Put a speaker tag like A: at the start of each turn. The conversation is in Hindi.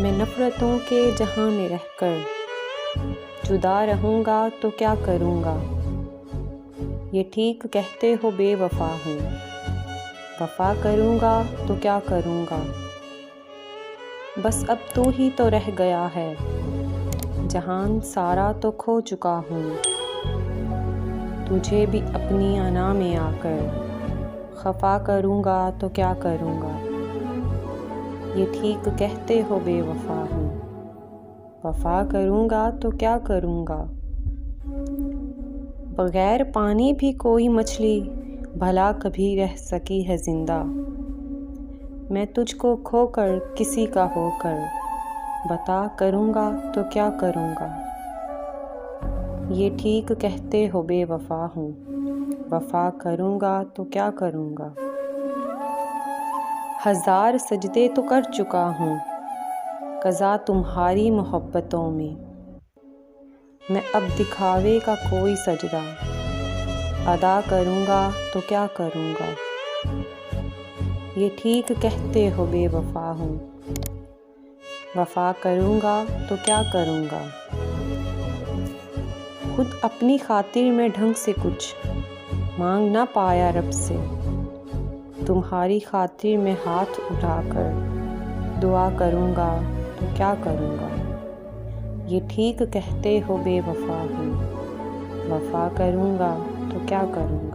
A: मैं नफ़रतों के जहां में रहकर जुदा रहूँगा तो क्या करूँगा। ये ठीक कहते हो बेवफ़ा हूँ, वफ़ा करूँगा तो क्या करूँगा। बस अब तू ही तो रह गया है, जहान सारा तो खो चुका हूँ। तुझे भी अपनी अना में आकर खफ़ा करूँगा तो क्या करूँगा। ये ठीक कहते हो बेवफ़ा हूँ, वफ़ा करूँगा तो क्या करूँगा। बग़ैर पानी भी कोई मछली भला कभी रह सकी है ज़िंदा। मैं तुझको खोकर किसी का होकर बता करूँगा तो क्या करूँगा। ये ठीक कहते हो बेवफ़ा हूँ, वफ़ा करूँगा तो क्या करूँगा। हज़ार सजदे तो कर चुका हूँ क़ज़ा तुम्हारी मोहब्बतों में। मैं अब दिखावे का कोई सजदा अदा करूँगा तो क्या करूँगा। ये ठीक कहते हो बेवफ़ा हूँ, वफ़ा करूँगा तो क्या करूँगा। खुद अपनी खातिर में ढंग से कुछ मांग ना पाया रब से। तुम्हारी खातिर में हाथ उठाकर दुआ करूँगा तो क्या करूँगा। ये ठीक कहते हो बेवफ़ा हूँ, वफ़ा करूँगा तो क्या करूँगा।